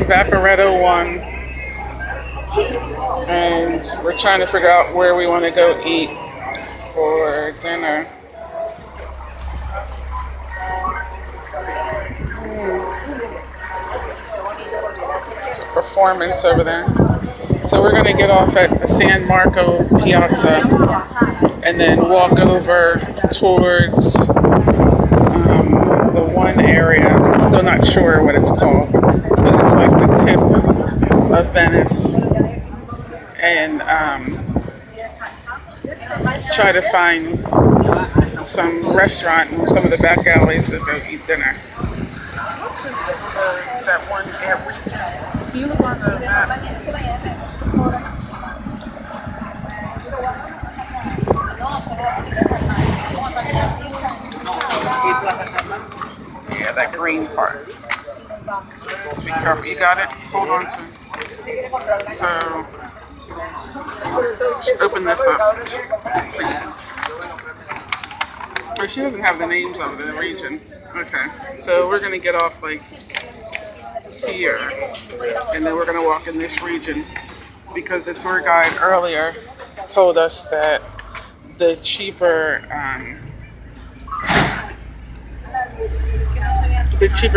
Vaporetta 1, and we're trying to figure out where we want to go eat for dinner. It's a performance over there. So we're going to get off at the San Marco Piazza and then walk over towards the one area. I'm still not sure what it's called, but it's like the tip of Venice, and try to find some restaurant in some of the back alleys to go eat dinner. That one area. Do you look on the map? Yeah, that green part. Just be careful. You got it? Hold on to it. So, just open this up, please. Oh, she doesn't have the names of the regions. Okay. So we're going to get off like here. And then we're going to walk in this region because the tour guide earlier told us that the cheaper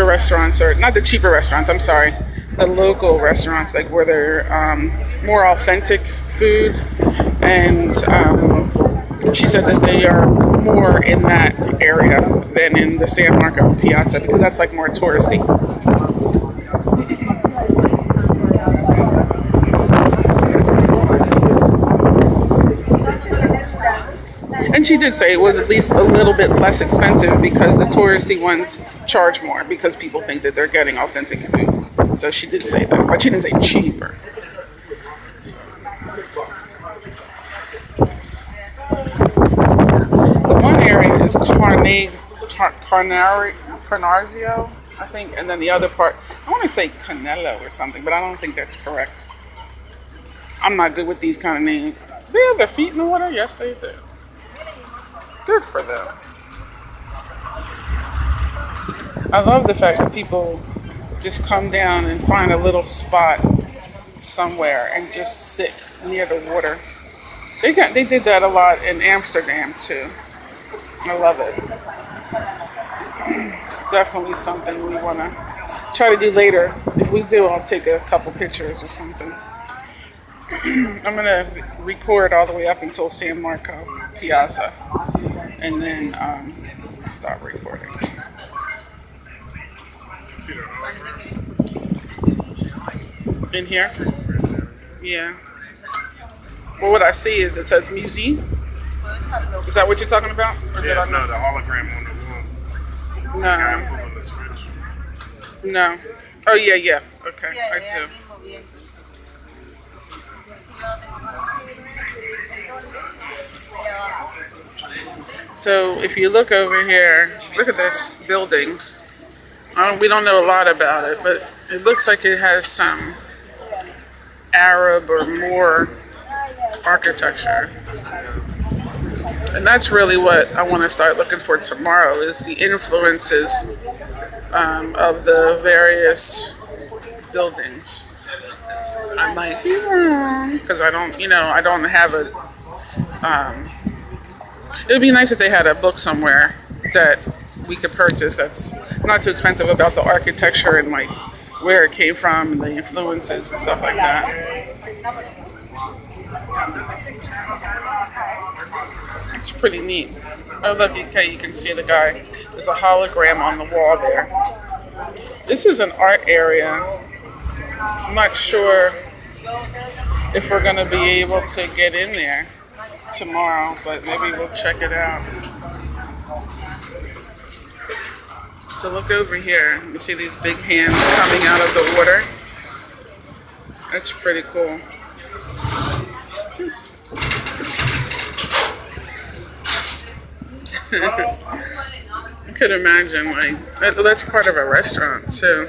restaurants, or not the cheaper restaurants, I'm sorry, the local restaurants, like where they're more authentic food, and she said that they are more in that area than in the San Marco Piazza because that's like more touristy. And she did say it was at least a little bit less expensive because the touristy ones charge more because people think that they're getting authentic food. So she did say that, but she didn't say cheaper. The one area is is Carnario, I think, and then the other part, I want to say Canelo or something, but I don't think that's correct. I'm not good with these kind of names. They have their feet in the water? Yes, they do. Good for them. I love the fact that people just come down and find a little spot somewhere and just sit near the water. They did that a lot in Amsterdam too. I love it. It's definitely something we want to try to do later. If we do, I'll take a couple pictures or something. I'm going to record all the way up until San Marco Piazza and then stop recording. In here? Yeah. Well, what I see is it says museum. Is that what you're talking about? Or did I miss? No, the hologram on the wall. No. No. Oh, yeah. Okay, I do. So if you look over here, look at this building. We don't know a lot about it, but it looks like it has some Arab or Moor architecture. And that's really what I want to start looking for tomorrow is the influences of the various buildings. I might be wrong because I don't have a. It would be nice if they had a book somewhere that we could purchase that's not too expensive about the architecture and like where it came from and the influences and stuff like that. It's pretty neat. Oh look, okay, you can see the guy. There's a hologram on the wall there. This is an art area. I'm not sure if we're going to be able to get in there tomorrow, but maybe we'll check it out. So look over here. You see these big hands coming out of the water. That's pretty cool. Just I could imagine like that's part of a restaurant too.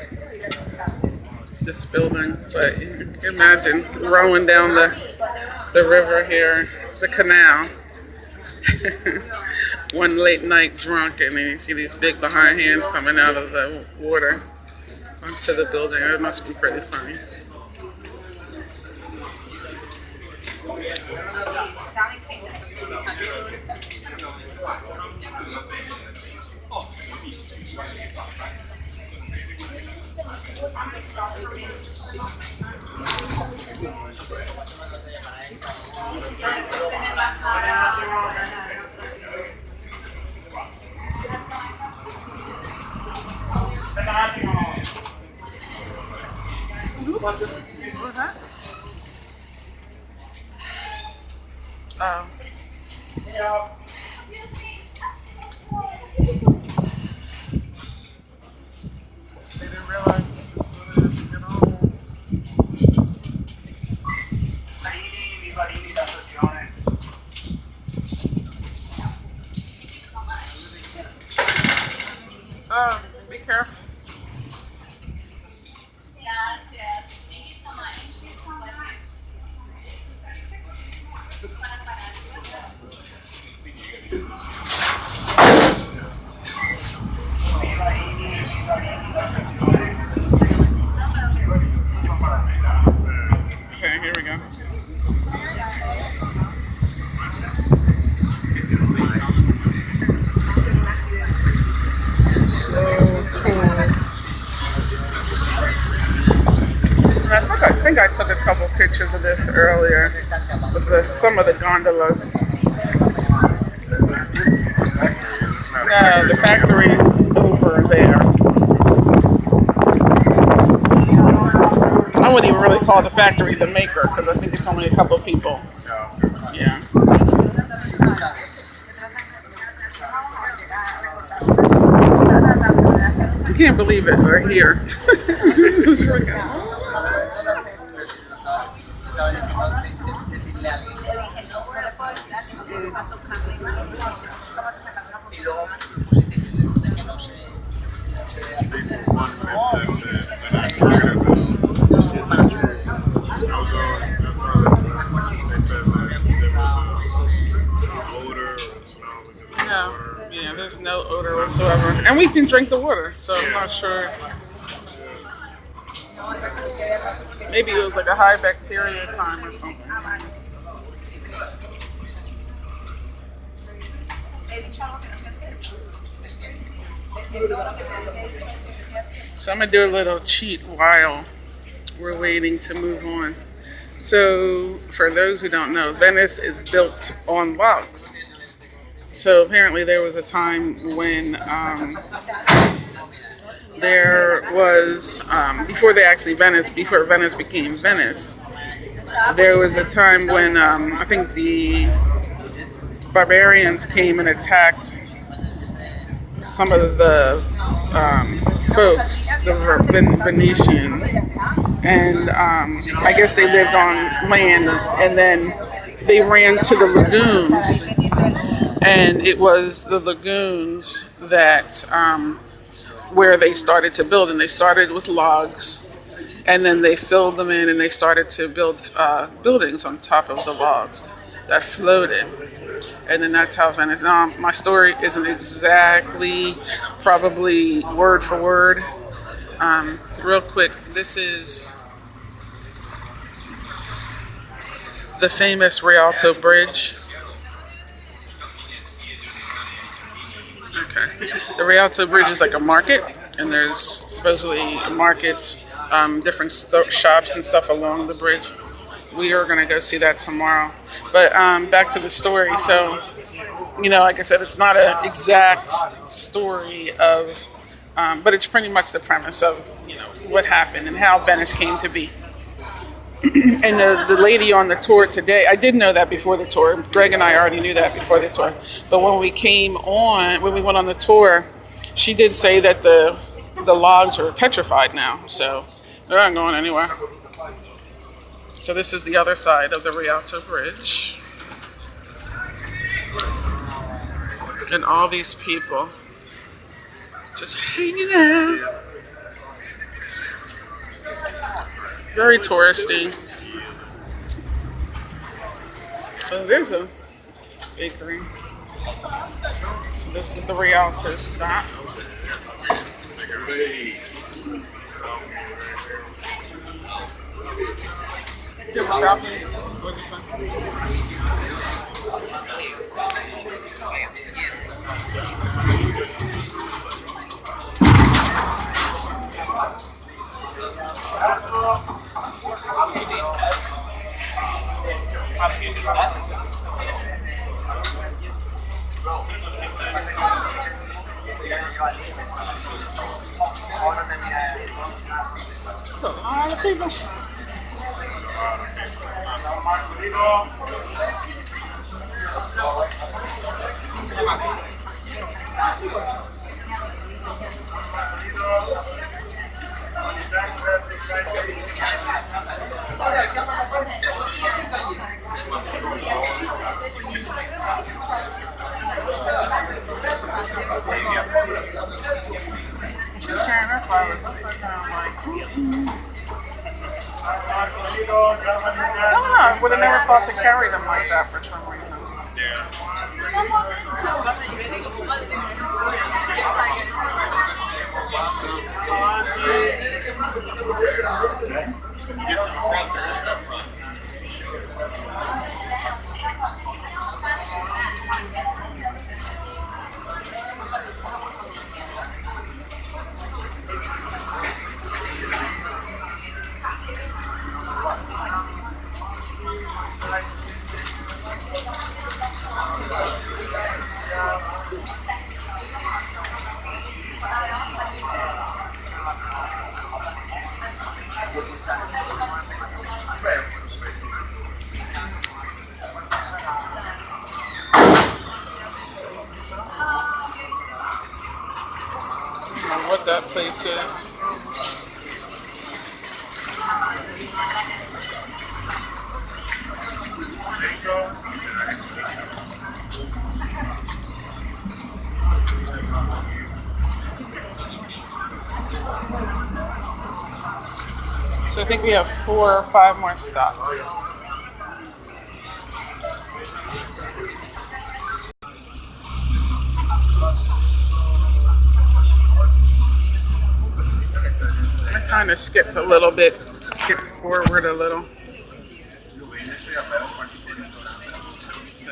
This building, but imagine rowing down the river here, the canal. One late night drunk, and then you see these big behind hands coming out of the water onto the building. It must be pretty funny. What was that? Oh. They didn't realize it all. Oh, be careful. Thank you so much. Okay, here we go. So cool. I think I took a couple pictures of this earlier with some of the gondolas. No, the factory's over there. I wouldn't even really call the factory the maker because I think it's only a couple people. Yeah. I can't believe it. We're here. It's freaking. They some fun that I figured at the they said that there was a odor or smell because of the No. water. Yeah, there's no odor whatsoever. And we can drink the water, so I'm not sure. Maybe it was like a high bacteria time or something. So I'm gonna do a little cheat while we're waiting to move on. So for those who don't know, Venice is built on logs. So apparently there was a time when there was, before before Venice became Venice, there was a time when I think the barbarians came and attacked some of the folks, the Venetians, and I guess they lived on land, and then they ran to the lagoons, and it was the lagoons that where they started to build, and they started with logs, and then they filled them in, and they started to build buildings on top of the logs that floated. And then that's how Venice. Now, my story isn't exactly, probably word for word. Real quick, this is the famous Rialto Bridge. Okay. The Rialto Bridge is like a market, and there's supposedly a market, different shops and stuff along the bridge. We are going to go see that tomorrow. But back to the story. So, like I said, it's not an exact story of, but it's pretty much the premise of, what happened and how Venice came to be. And the lady on the tour today, I did know that before the tour. Greg and I already knew that before the tour. But when we went on the tour, she did say that the logs are petrified now. So they're not going anywhere. So this is the other side of the Rialto Bridge. And all these people just hanging out. Very touristy. Oh, there's a bakery. So this is the Rialto stop. There's a balcony. What did you say? That's a lot of people. She's carrying her flowers upside down like, I don't know, I would have never thought to carry them like that for some reason. Get to the front, there is no front. What that place is. So I think we have 4 or 5 more stops. I kind of skipped a little bit, skipped forward a little. So,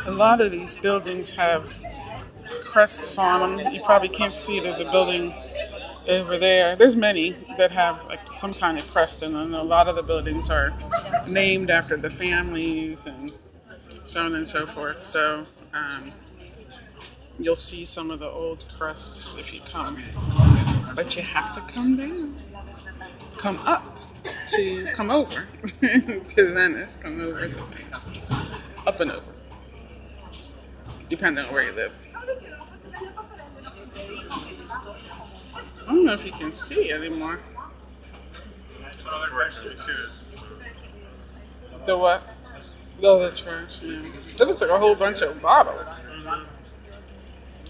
a lot of these buildings have crests on them. You probably can't see there's a building over there. There's many that have like some kind of crest in them. A lot of the buildings are named after the families and so on and so forth. So you'll see some of the old crests if you come. But you have to come down. Come up to come over to Venice. Come over to Venice. Up and over. Depending on where you live. I don't know if you can see anymore. The what? Oh, the trash, yeah. It looks like a whole bunch of bottles.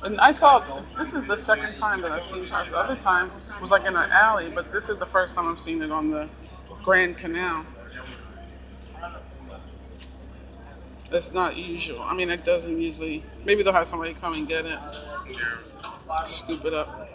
And I saw, this is the second time that I've seen trash. The other time was like in an alley, but this is the first time I've seen it on the Grand Canal. It's not usual. I mean, it doesn't usually, maybe they'll have somebody come and get it, scoop it up.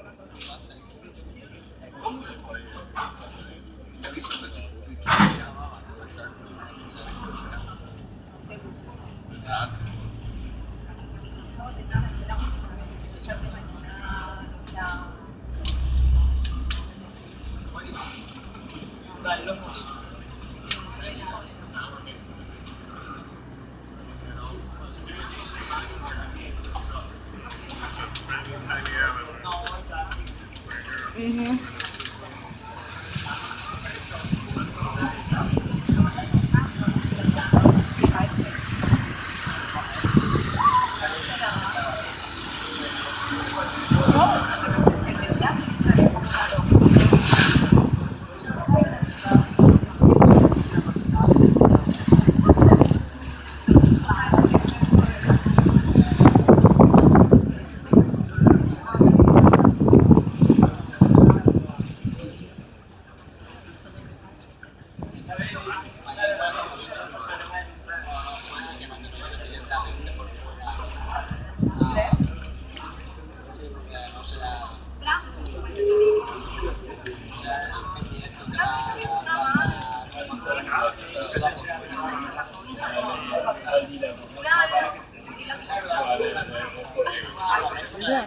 Yeah.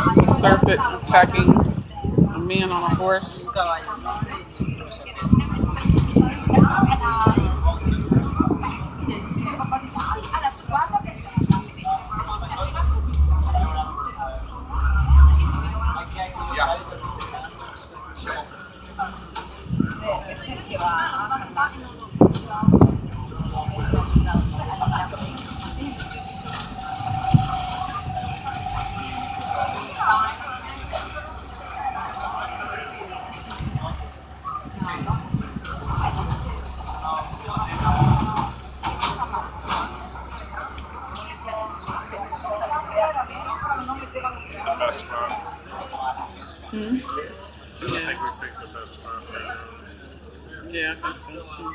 It's a serpent attacking a man on a horse. Yeah, I think so too.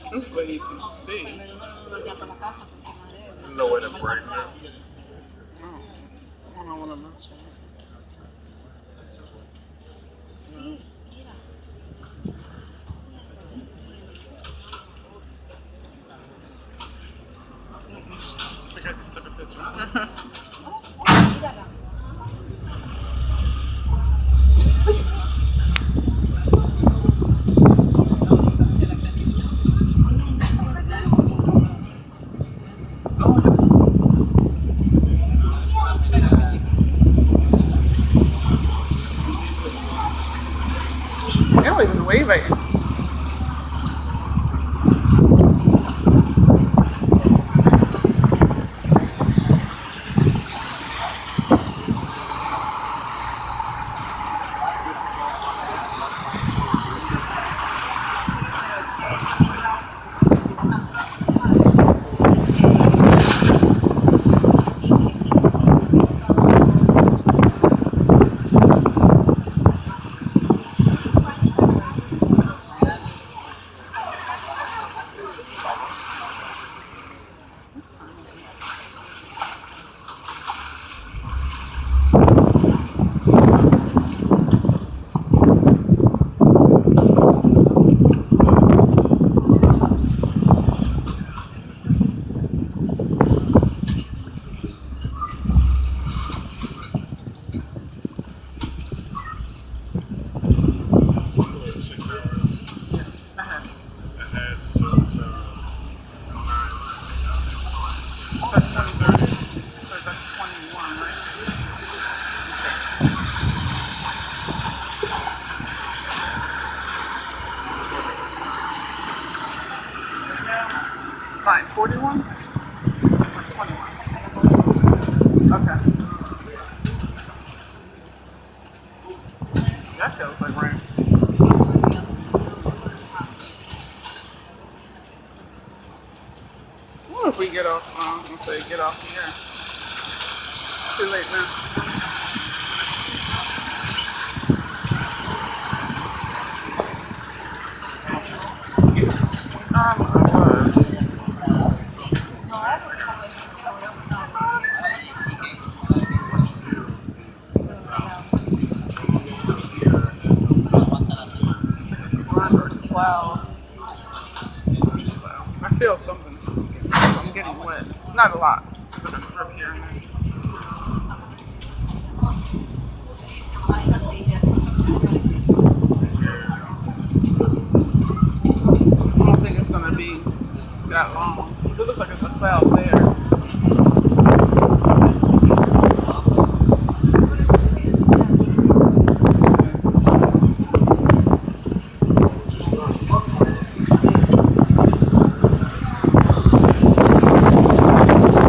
Hopefully you can see. No way to break them. Oh, I don't want to mess with it. I just took a picture. They don't even wave at you. That feels like rain. What if we get off? Let's say get off here. It's too late now. I was. Wow. I feel something. I'm getting wet. Not a lot. But it's up here and there. I don't think it's gonna be that long. It looks like it's a cloud there.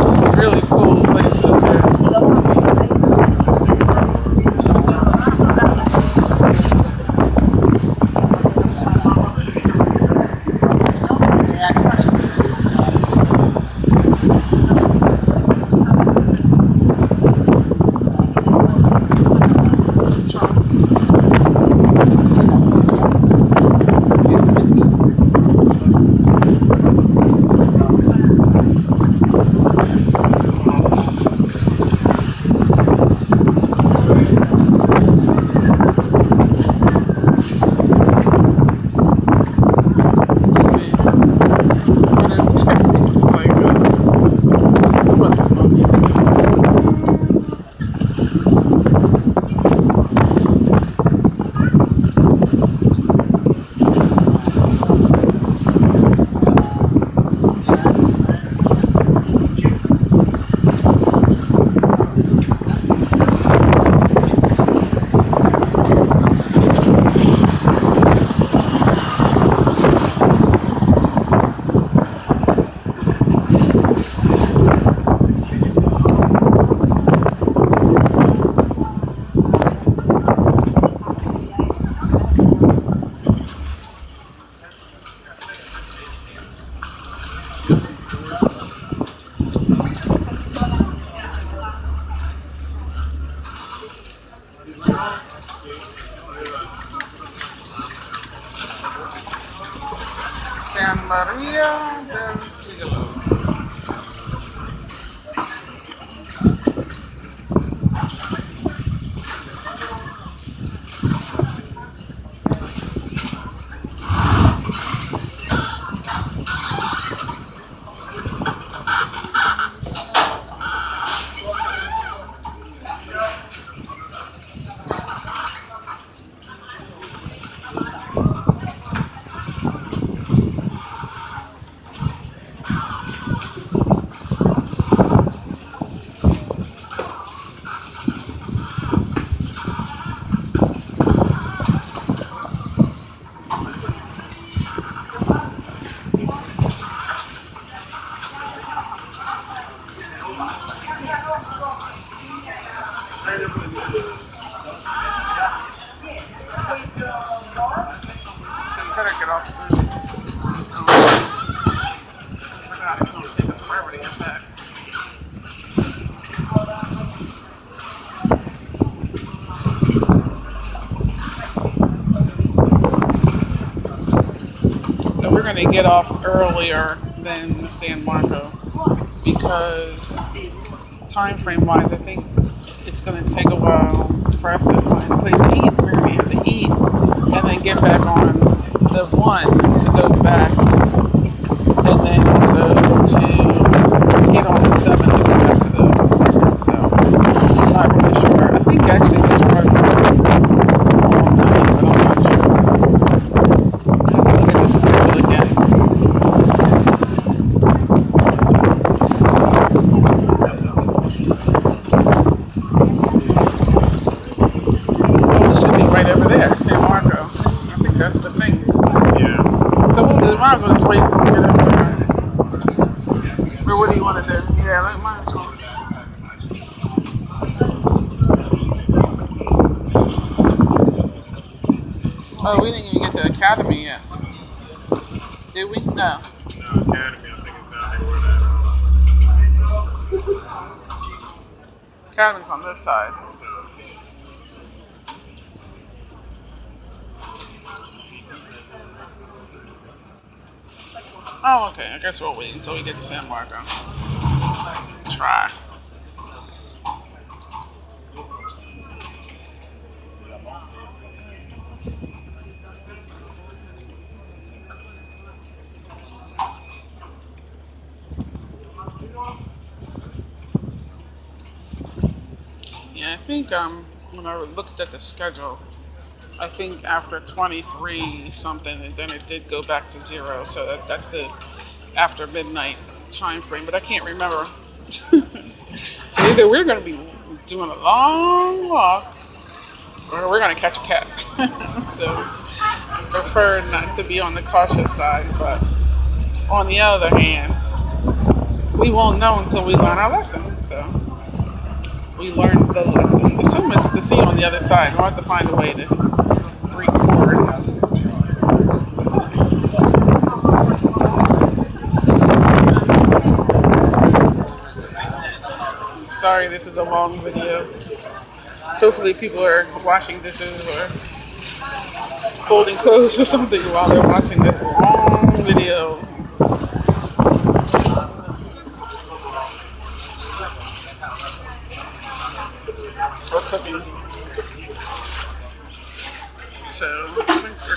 Some really cool places here. San Maria del Gigolo. So you better get off soon. It's going to take us forever to get back. So we're going to get off earlier than San Marco because time frame wise, I think it's going to take a while for us to find a place to eat. We're going to have to eat and then get back on the one to go back, and then also to get on the 7 to go back to the one. So I'm not really sure. I think actually this runs all night, but I'm not sure. I have to look at the schedule again. Right over there, San Marco. I think that's the thing. Yeah. So we might as well just wait. But what do you want to do? Yeah, like might as well. Oh, we didn't even get to Academy yet. Did we? No. Now Academy, I think it's down here where Academy's on this side. Oh, okay. I guess we'll wait until we get to San Marco. Try. Yeah, I think when I looked at the schedule, I think after 23 something, and then it did go back to 0. So that's the after midnight time frame. But I can't remember. So either we're going to be doing a long walk, or we're going to catch a cat. So I prefer not to be on the cautious side. But on the other hand, we won't know until we learn our lesson. So we learned the lesson. There's so much to see on the other side. We'll have to find a way to record. Sorry, this is a long video. Hopefully people are washing dishes or folding clothes or something while they're watching this long video. Or cooking. So, I think we're